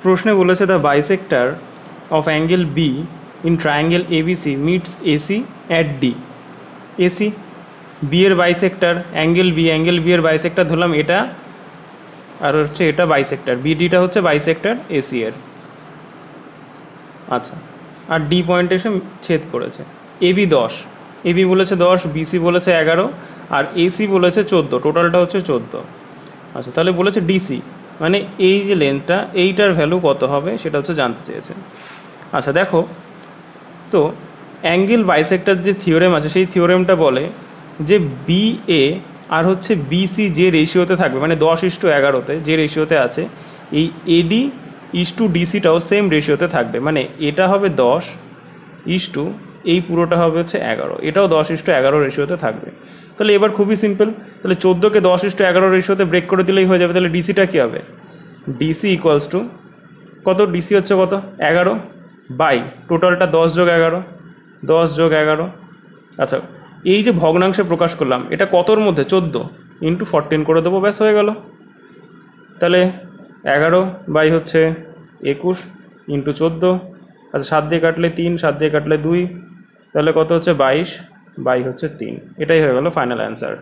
প্রশ্নে বলেছে the bisector of angle B in triangle ABC meets AC at D. AC B এর bisector, angle B এর bisector ধরলাম এটা, আর হচ্ছে এটা বাইসেক্টর, বিডিটা হচ্ছে বাইসেক্টর এসি এর। আচ্ছা, আর ডি পয়েন্টে এসে ছেদ করেছে। এবি 10, এবি বলেছে 10, বিসি বলেছে 11, আর এসি বলেছে 14, টোটালটা হচ্ছে 14। আচ্ছা, তাহলে বলেছে ডিসি মানে এই যে লেন্থটা, এইটার ভ্যালু কত হবে সেটা হচ্ছে জানতে চেয়েছে। আচ্ছা দেখো, তো অ্যাঙ্গেল বাইসেক্টর যে থিওরেম আছে সেই থিওরেমটা বলে যে বি এ আর হচ্ছে বিসি যে রেশিওতে থাকবে, মানে 10:11তে যে রেশিওতে আছে, এই এডি ইস টু ডিসিটাও সেম রেশিওতে থাকবে। মানে এটা হবে 10:, এই পুরোটা হবে হচ্ছে 11, এটাও 10:11 রেশিওতে থাকবে। তাহলে এবার খুবই সিম্পল, তাহলে 14কে 10:11 রেশিওতে ব্রেক করে দিলেই হয়ে যাবে। তাহলে ডিসিটা কী হবে? ডিসি ইকুয়ালস টু কত? ডিসি হচ্ছে কত? 11 বাই টোটালটা 10 যোগ 11, 10 যোগ 11। আচ্ছা, এই যে ভগ্নাংশে প্রকাশ করলাম এটা কতর মধ্যে? 14 ইন্টু 14 করে দেবো, ব্যাস হয়ে গেল। তাহলে 11 বাই হচ্ছে 21 ইন্টু 14। আচ্ছা, 7 দিয়ে কাটলে 3, 7 দিয়ে কাটলে 2, তাহলে কত হচ্ছে? 22 বাই হচ্ছে 3। এটাই হয়ে গেল ফাইনাল অ্যান্সার।